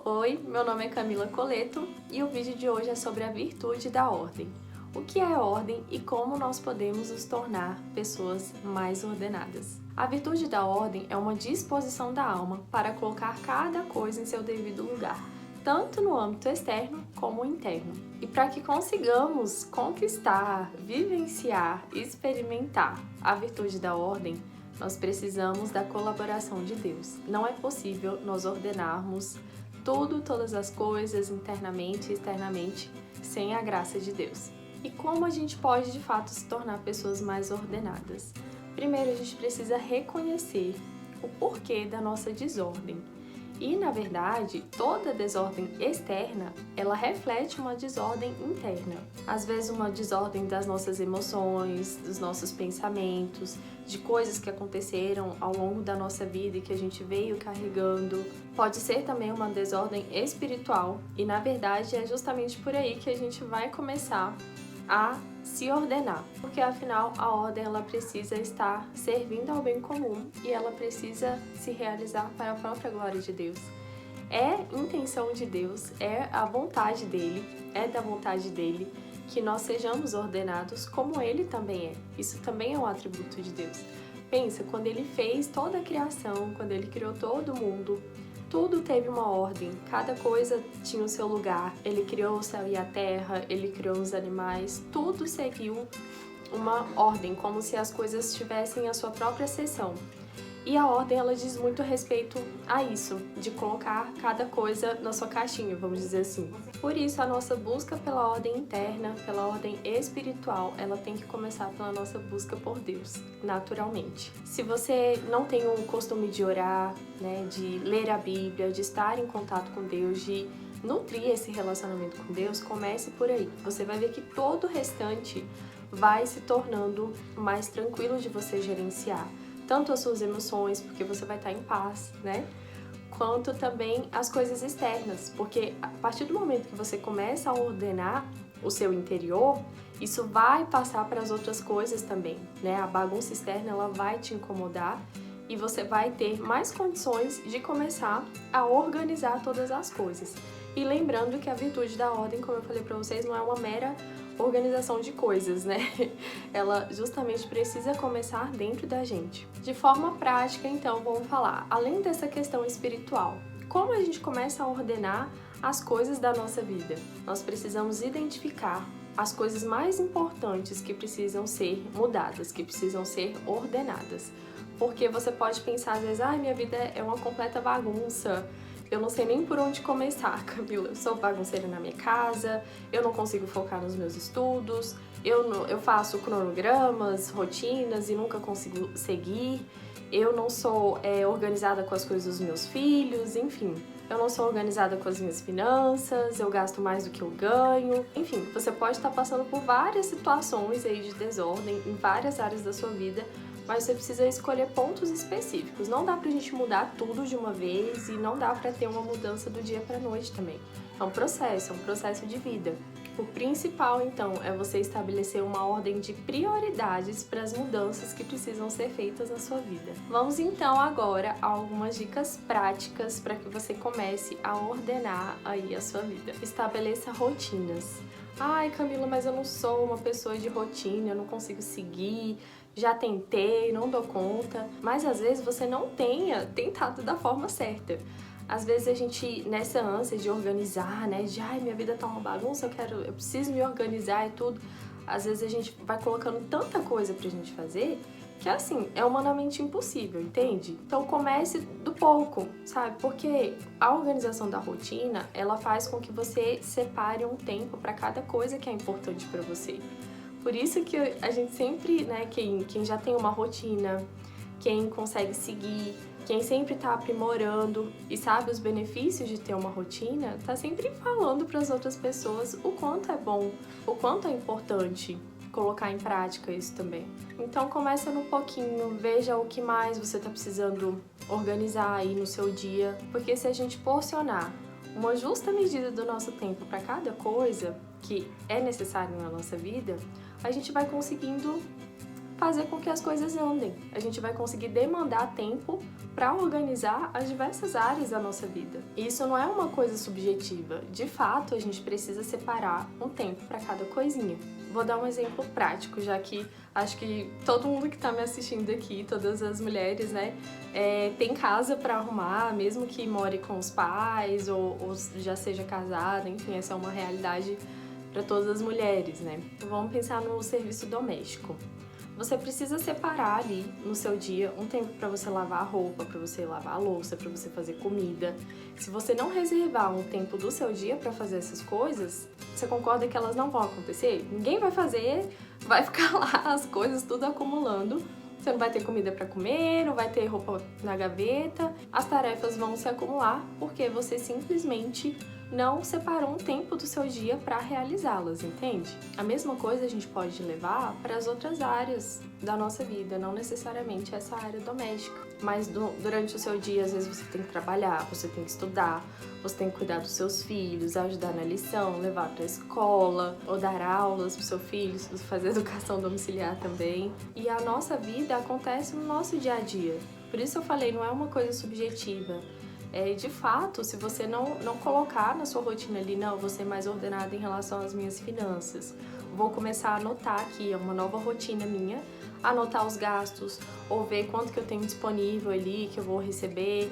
Oi, meu nome é Camila Coleto e o vídeo de hoje é sobre a virtude da ordem. O que é ordem e como nós podemos nos tornar pessoas mais ordenadas. A virtude da ordem é uma disposição da alma para colocar cada coisa em seu devido lugar, tanto no âmbito externo como interno. E para que consigamos conquistar, vivenciar, experimentar a virtude da ordem, nós precisamos da colaboração de Deus. Não é possível nós ordenarmos tudo, todas as coisas, internamente e externamente, sem a graça de Deus. E como a gente pode, de fato, se tornar pessoas mais ordenadas? Primeiro, a gente precisa reconhecer o porquê da nossa desordem. E, na verdade, toda desordem externa, ela reflete uma desordem interna. Às vezes uma desordem das nossas emoções, dos nossos pensamentos, de coisas que aconteceram ao longo da nossa vida e que a gente veio carregando. Pode ser também uma desordem espiritual e, na verdade, é justamente por aí que a gente vai começar a se ordenar, porque afinal a ordem ela precisa estar servindo ao bem comum e ela precisa se realizar para a própria glória de Deus. É intenção de Deus, é a vontade dele, é da vontade dele que nós sejamos ordenados como ele também é. Isso também é um atributo de Deus. Pensa, quando ele fez toda a criação, quando ele criou todo mundo, tudo teve uma ordem, cada coisa tinha o seu lugar. Ele criou o céu e a terra, ele criou os animais, tudo seguiu uma ordem, como se as coisas tivessem a sua própria seção. E a ordem, ela diz muito respeito a isso, de colocar cada coisa na sua caixinha, vamos dizer assim. Por isso, a nossa busca pela ordem interna, pela ordem espiritual, ela tem que começar pela nossa busca por Deus, naturalmente. Se você não tem o costume de orar, né, de ler a Bíblia, de estar em contato com Deus, de nutrir esse relacionamento com Deus, comece por aí. Você vai ver que todo o restante vai se tornando mais tranquilo de você gerenciar. Tanto as suas emoções, porque você vai estar em paz, né? Quanto também as coisas externas, porque a partir do momento que você começa a ordenar o seu interior, isso vai passar para as outras coisas também, né? A bagunça externa, ela vai te incomodar e você vai ter mais condições de começar a organizar todas as coisas. E lembrando que a virtude da ordem, como eu falei para vocês, não é uma mera organização de coisas, né? Ela justamente precisa começar dentro da gente. De forma prática, então, vamos falar, além dessa questão espiritual, como a gente começa a ordenar as coisas da nossa vida? Nós precisamos identificar as coisas mais importantes que precisam ser mudadas, que precisam ser ordenadas. Porque você pode pensar, às vezes, minha vida é uma completa bagunça, eu não sei nem por onde começar, Camila. Eu sou bagunceira na minha casa, eu não consigo focar nos meus estudos, eu faço cronogramas, rotinas e nunca consigo seguir, eu não sou organizada com as coisas dos meus filhos, enfim. Eu não sou organizada com as minhas finanças, eu gasto mais do que eu ganho. Enfim, você pode estar passando por várias situações aí de desordem em várias áreas da sua vida, mas você precisa escolher pontos específicos. Não dá pra gente mudar tudo de uma vez e não dá pra ter uma mudança do dia pra noite também. É um processo de vida. O principal, então, é você estabelecer uma ordem de prioridades para as mudanças que precisam ser feitas na sua vida. Vamos então agora a algumas dicas práticas para que você comece a ordenar aí a sua vida. Estabeleça rotinas. Ai, Camila, mas eu não sou uma pessoa de rotina, eu não consigo seguir, já tentei, não dou conta. Mas às vezes você não tenha tentado da forma certa. Às vezes a gente, nessa ânsia de organizar, né, de minha vida tá uma bagunça, eu preciso me organizar e tudo, às vezes a gente vai colocando tanta coisa pra gente fazer que assim, é humanamente impossível, entende? Então comece do pouco, sabe? Porque a organização da rotina, ela faz com que você separe um tempo para cada coisa que é importante para você. Por isso que a gente sempre, né, quem já tem uma rotina, quem consegue seguir, quem sempre tá aprimorando e sabe os benefícios de ter uma rotina, tá sempre falando para as outras pessoas o quanto é bom, o quanto é importante colocar em prática isso também. Então começa no pouquinho, veja o que mais você tá precisando organizar aí no seu dia, porque se a gente porcionar uma justa medida do nosso tempo para cada coisa que é necessário na nossa vida, a gente vai conseguindo fazer com que as coisas andem. A gente vai conseguir demandar tempo para organizar as diversas áreas da nossa vida. E isso não é uma coisa subjetiva. De fato, a gente precisa separar um tempo para cada coisinha. Vou dar um exemplo prático, já que acho que todo mundo que está me assistindo aqui, todas as mulheres, né, tem casa para arrumar, mesmo que more com os pais ou já seja casada, enfim, essa é uma realidade para todas as mulheres, né? Então, vamos pensar no serviço doméstico. Você precisa separar ali no seu dia um tempo para você lavar a roupa, para você lavar a louça, para você fazer comida. Se você não reservar um tempo do seu dia para fazer essas coisas, você concorda que elas não vão acontecer? Ninguém vai fazer, vai ficar lá as coisas tudo acumulando. Você não vai ter comida para comer, não vai ter roupa na gaveta. As tarefas vão se acumular porque você simplesmente não separou um tempo do seu dia para realizá-las, entende? A mesma coisa a gente pode levar para as outras áreas da nossa vida, não necessariamente essa área doméstica. Mas durante o seu dia, às vezes você tem que trabalhar, você tem que estudar, você tem que cuidar dos seus filhos, ajudar na lição, levar para a escola, ou dar aulas para o seu filho, fazer educação domiciliar também. E a nossa vida acontece no nosso dia a dia. Por isso eu falei, não é uma coisa subjetiva. De fato, se você não colocar na sua rotina ali, não, vou ser mais ordenada em relação às minhas finanças, vou começar a anotar aqui, é uma nova rotina minha, anotar os gastos, ou ver quanto que eu tenho disponível ali, que eu vou receber,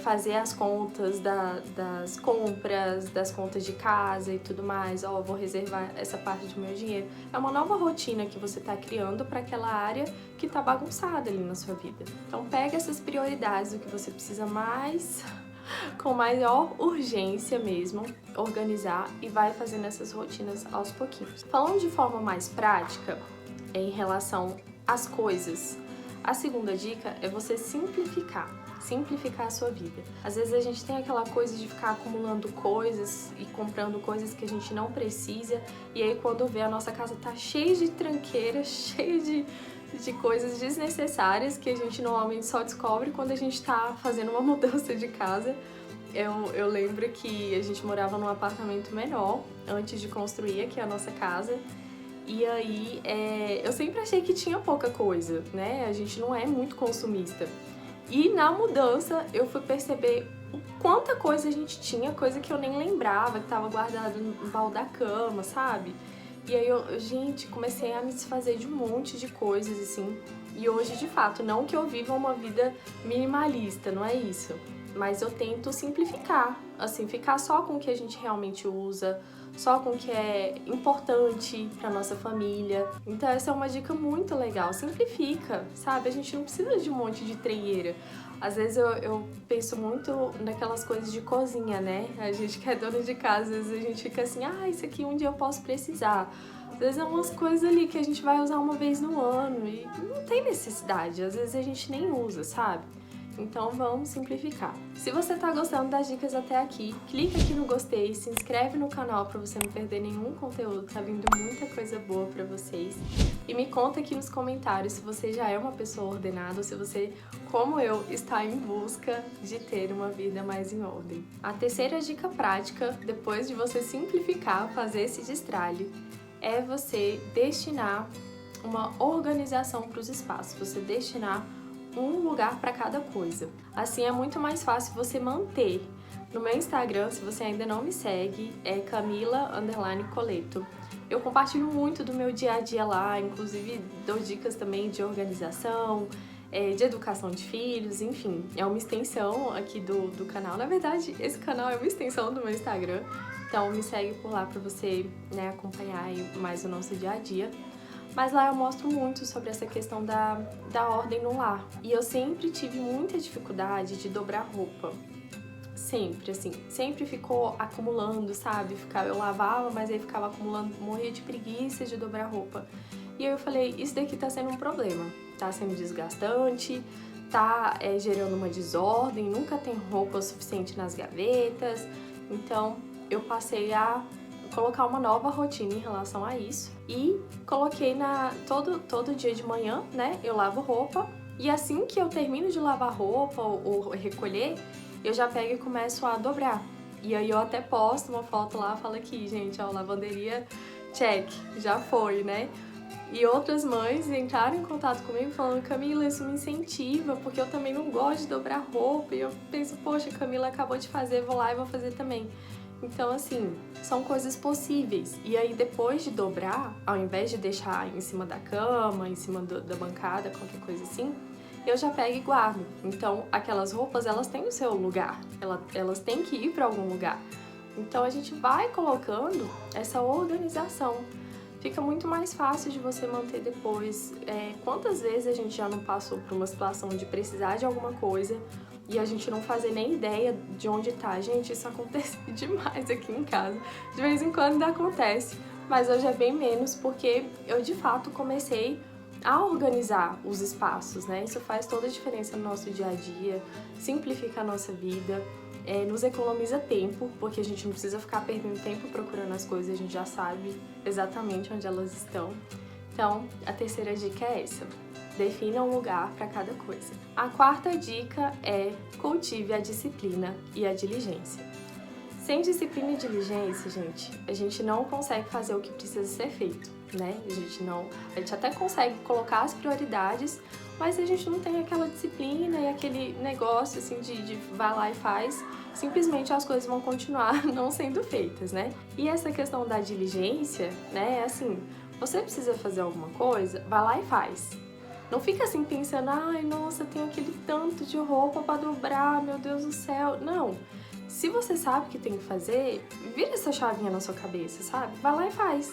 fazer as contas das compras, das contas de casa e tudo mais, vou reservar essa parte do meu dinheiro. É uma nova rotina que você está criando para aquela área que está bagunçada ali na sua vida. Então pega essas prioridades, o que você precisa mais, com maior urgência mesmo, organizar e vai fazendo essas rotinas aos pouquinhos. Falando de forma mais prática, em relação às coisas, a segunda dica é você simplificar a sua vida. Às vezes a gente tem aquela coisa de ficar acumulando coisas e comprando coisas que a gente não precisa, e aí quando vê a nossa casa tá cheia de tranqueira, cheia de coisas desnecessárias que a gente normalmente só descobre quando a gente tá fazendo uma mudança de casa. Eu lembro que a gente morava num apartamento menor antes de construir aqui a nossa casa. E aí, eu sempre achei que tinha pouca coisa, né? A gente não é muito consumista. E na mudança, eu fui perceber o quanta coisa a gente tinha, coisa que eu nem lembrava, que tava guardada no baú da cama, sabe? E aí, gente, comecei a me desfazer de um monte de coisas, assim. E hoje, de fato, não que eu viva uma vida minimalista, não é isso. Mas eu tento simplificar, assim, ficar só com o que a gente realmente usa, só com o que é importante para nossa família. Então essa é uma dica muito legal, simplifica, sabe? A gente não precisa de um monte de treieira. Às vezes eu penso muito naquelas coisas de cozinha, né? A gente que é dona de casa, às vezes a gente fica assim, isso aqui um dia eu posso precisar. Às vezes é umas coisas ali que a gente vai usar uma vez no ano e não tem necessidade, às vezes a gente nem usa, sabe? Então vamos simplificar. Se você tá gostando das dicas até aqui, clica aqui no gostei, se inscreve no canal para você não perder nenhum conteúdo, tá vindo muita coisa boa para vocês. E me conta aqui nos comentários se você já é uma pessoa ordenada ou se você, como eu, está em busca de ter uma vida mais em ordem. A terceira dica prática, depois de você simplificar, fazer esse destralhe, é você destinar uma organização para os espaços, você destinar um lugar para cada coisa. Assim é muito mais fácil você manter. No meu Instagram, se você ainda não me segue, é Camila_Coleto. Eu compartilho muito do meu dia a dia lá, inclusive dou dicas também de organização, de educação de filhos, enfim. É uma extensão aqui do canal. Na verdade, esse canal é uma extensão do meu Instagram. Então me segue por lá para você, né, acompanhar aí mais o nosso dia a dia. Mas lá eu mostro muito sobre essa questão da ordem no lar. E eu sempre tive muita dificuldade de dobrar roupa. Sempre, assim. Sempre ficou acumulando, sabe? Eu lavava, mas aí ficava acumulando, morria de preguiça de dobrar roupa. E aí eu falei, isso daqui tá sendo um problema. Tá sendo desgastante, tá gerando uma desordem, nunca tem roupa suficiente nas gavetas. Então eu passei a colocar uma nova rotina em relação a isso e coloquei todo dia de manhã, né, eu lavo roupa e assim que eu termino de lavar roupa ou recolher, eu já pego e começo a dobrar. E aí eu até posto uma foto lá, falo aqui, gente, ó, lavanderia check, já foi, né? E outras mães entraram em contato comigo falando: Camila, isso me incentiva, porque eu também não gosto de dobrar roupa. E eu penso: poxa, Camila acabou de fazer, vou lá e vou fazer também. Então, assim, são coisas possíveis. E aí, depois de dobrar, ao invés de deixar em cima da cama, em cima da bancada, qualquer coisa assim, eu já pego e guardo. Então, aquelas roupas, elas têm o seu lugar. Elas têm que ir para algum lugar. Então, a gente vai colocando essa organização. Fica muito mais fácil de você manter depois. Quantas vezes a gente já não passou por uma situação de precisar de alguma coisa e a gente não fazer nem ideia de onde tá? Gente, isso acontece demais aqui em casa. De vez em quando ainda acontece, mas hoje é bem menos porque eu de fato comecei a organizar os espaços, né? Isso faz toda a diferença no nosso dia a dia, simplifica a nossa vida. Nos economiza tempo, porque a gente não precisa ficar perdendo tempo procurando as coisas, a gente já sabe exatamente onde elas estão. Então, a terceira dica é essa: defina um lugar para cada coisa. A quarta dica é: cultive a disciplina e a diligência. Sem disciplina e diligência, gente, a gente não consegue fazer o que precisa ser feito, né? A gente até consegue colocar as prioridades, mas a gente não tem aquela disciplina e aquele negócio assim de vai lá e faz, simplesmente as coisas vão continuar não sendo feitas, né? E essa questão da diligência, né, é assim: você precisa fazer alguma coisa, vai lá e faz. Não fica assim pensando: ai, nossa, tem aquele tanto de roupa para dobrar, meu Deus do céu. Não. Se você sabe o que tem que fazer, vira essa chavinha na sua cabeça, sabe? Vai lá e faz.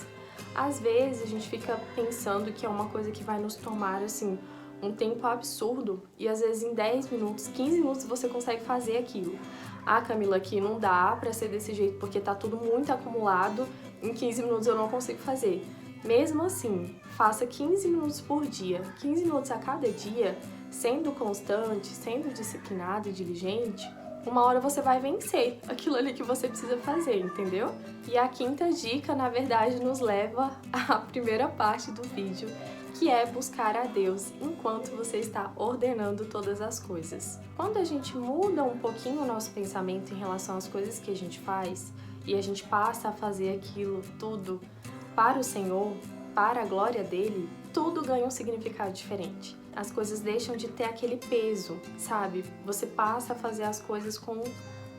Às vezes a gente fica pensando que é uma coisa que vai nos tomar, assim, um tempo absurdo, e às vezes em 10 minutos, 15 minutos você consegue fazer aquilo. Ah, Camila, aqui não dá pra ser desse jeito porque tá tudo muito acumulado, em 15 minutos eu não consigo fazer. Mesmo assim, faça 15 minutos por dia, 15 minutos a cada dia, sendo constante, sendo disciplinado e diligente. Uma hora você vai vencer aquilo ali que você precisa fazer, entendeu? E a quinta dica, na verdade, nos leva à primeira parte do vídeo, que é buscar a Deus enquanto você está ordenando todas as coisas. Quando a gente muda um pouquinho o nosso pensamento em relação às coisas que a gente faz e a gente passa a fazer aquilo tudo para o Senhor, para a glória dele, tudo ganha um significado diferente. As coisas deixam de ter aquele peso, sabe? Você passa a fazer as coisas com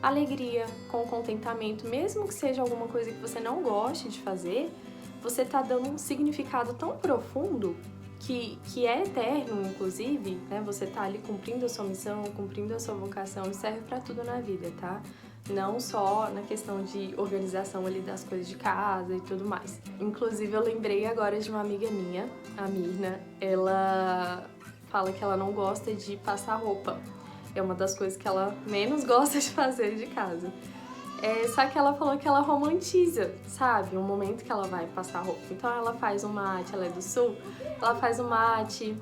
alegria, com contentamento, mesmo que seja alguma coisa que você não goste de fazer, você tá dando um significado tão profundo que é eterno, inclusive, né? Você tá ali cumprindo a sua missão, cumprindo a sua vocação, e serve pra tudo na vida, tá? Não só na questão de organização ali das coisas de casa e tudo mais. Inclusive, eu lembrei agora de uma amiga minha, a Mirna. Ela fala que ela não gosta de passar roupa. É uma das coisas que ela menos gosta de fazer de casa. Só que ela falou que ela romantiza, sabe? O momento que ela vai passar roupa. Então ela faz um mate, ela é do sul, ela faz um mate,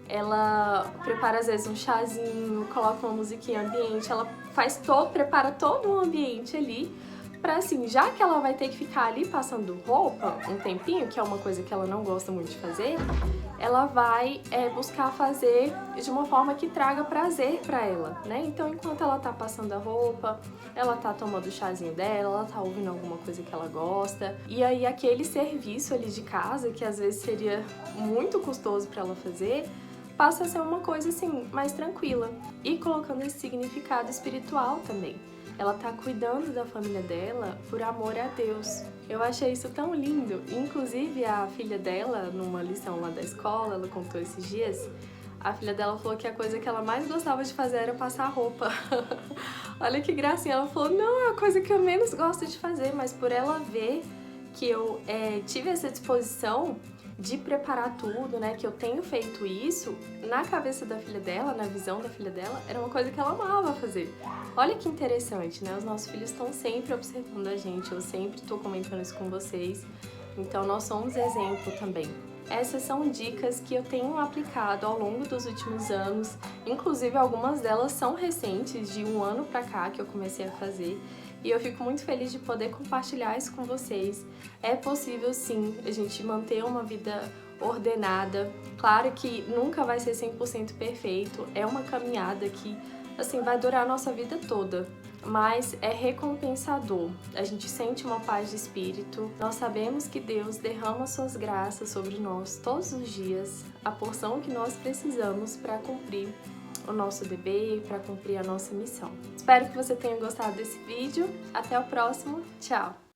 ela prepara às vezes um chazinho, coloca uma musiquinha ambiente, ela prepara todo um ambiente ali pra, assim, já que ela vai ter que ficar ali passando roupa um tempinho, que é uma coisa que ela não gosta muito de fazer, ela vai buscar fazer de uma forma que traga prazer pra ela, né? Então, enquanto ela tá passando a roupa, ela tá tomando o chazinho dela, ela tá ouvindo alguma coisa que ela gosta, e aí aquele serviço ali de casa, que às vezes seria muito custoso pra ela fazer, passa a ser uma coisa assim, mais tranquila, e colocando esse significado espiritual também. Ela tá cuidando da família dela por amor a Deus. Eu achei isso tão lindo. Inclusive, a filha dela, numa lição lá da escola, ela contou esses dias, a filha dela falou que a coisa que ela mais gostava de fazer era passar roupa. Olha que gracinha. Ela falou: não, é a coisa que eu menos gosto de fazer, mas por ela ver que eu tive essa disposição de preparar tudo, né, que eu tenho feito isso, na cabeça da filha dela, na visão da filha dela, era uma coisa que ela amava fazer. Olha que interessante, né? Os nossos filhos estão sempre observando a gente, eu sempre estou comentando isso com vocês, então nós somos exemplo também. Essas são dicas que eu tenho aplicado ao longo dos últimos anos, inclusive algumas delas são recentes, de 1 ano pra cá que eu comecei a fazer, e eu fico muito feliz de poder compartilhar isso com vocês. É possível sim a gente manter uma vida ordenada. Claro que nunca vai ser 100% perfeito, é uma caminhada que assim vai durar a nossa vida toda. mas é recompensador. A gente sente uma paz de espírito. Nós sabemos que Deus derrama suas graças sobre nós todos os dias, a porção que nós precisamos para cumprir o nosso dever, para cumprir a nossa missão. Espero que você tenha gostado desse vídeo. Até o próximo. Tchau!